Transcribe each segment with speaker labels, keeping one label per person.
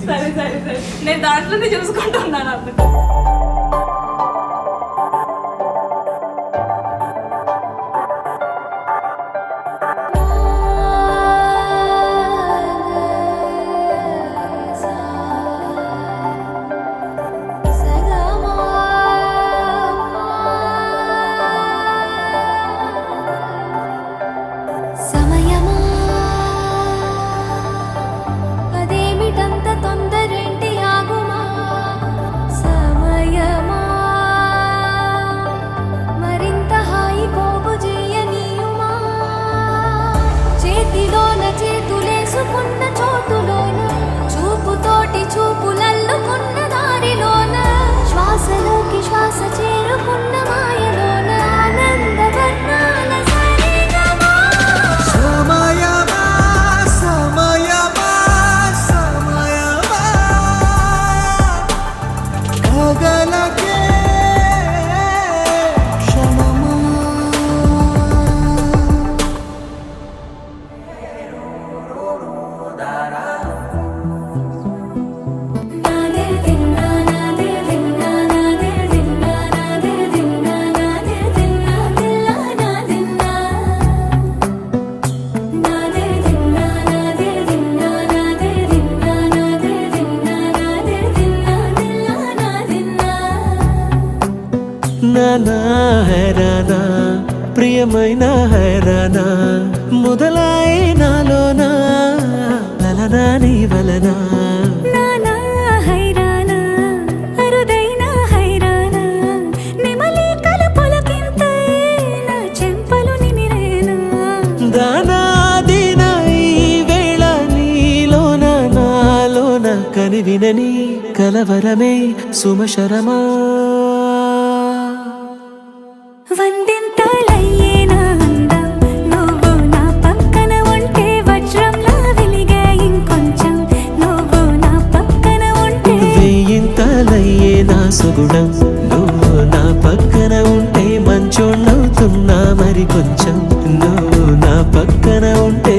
Speaker 1: సరే సరే సరే నేను దాంట్లోనే చూసుకుంటున్నాను అందుకు.
Speaker 2: నానా హైరానా ప్రియమైన హైరానా మొదలాయి నాలోనా లలనా నీ వలనా
Speaker 3: నానా హైరానా అరుదైన హైరానా నిమలి కలపలకింతై నా చెంపలు నిమిరేనా
Speaker 2: దానాదిన ఈ వేళ నీలోన నాలోన కనివినని కలవరమే సుమశరమా
Speaker 3: వందింతలయ్యేనా అందం నువ్వు నా పక్కన ఉంటే వజ్రంలా వెలిగే ఇంకొంచెం నువ్వు నా పక్కన ఉంటే
Speaker 2: వెయ్యింతలయ్యే నా సుగుణం నువ్వు నా పక్కన ఉంటే మంచోళ్ళవుతున్నా మరి కొంచెం నువ్వు నా పక్కన ఉంటే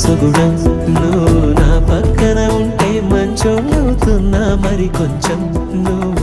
Speaker 2: సుగుణం నువ్వు నా పక్కన ఉంటే మంచోళ్ళవుతున్నా మరి కొంచెం నువ్వు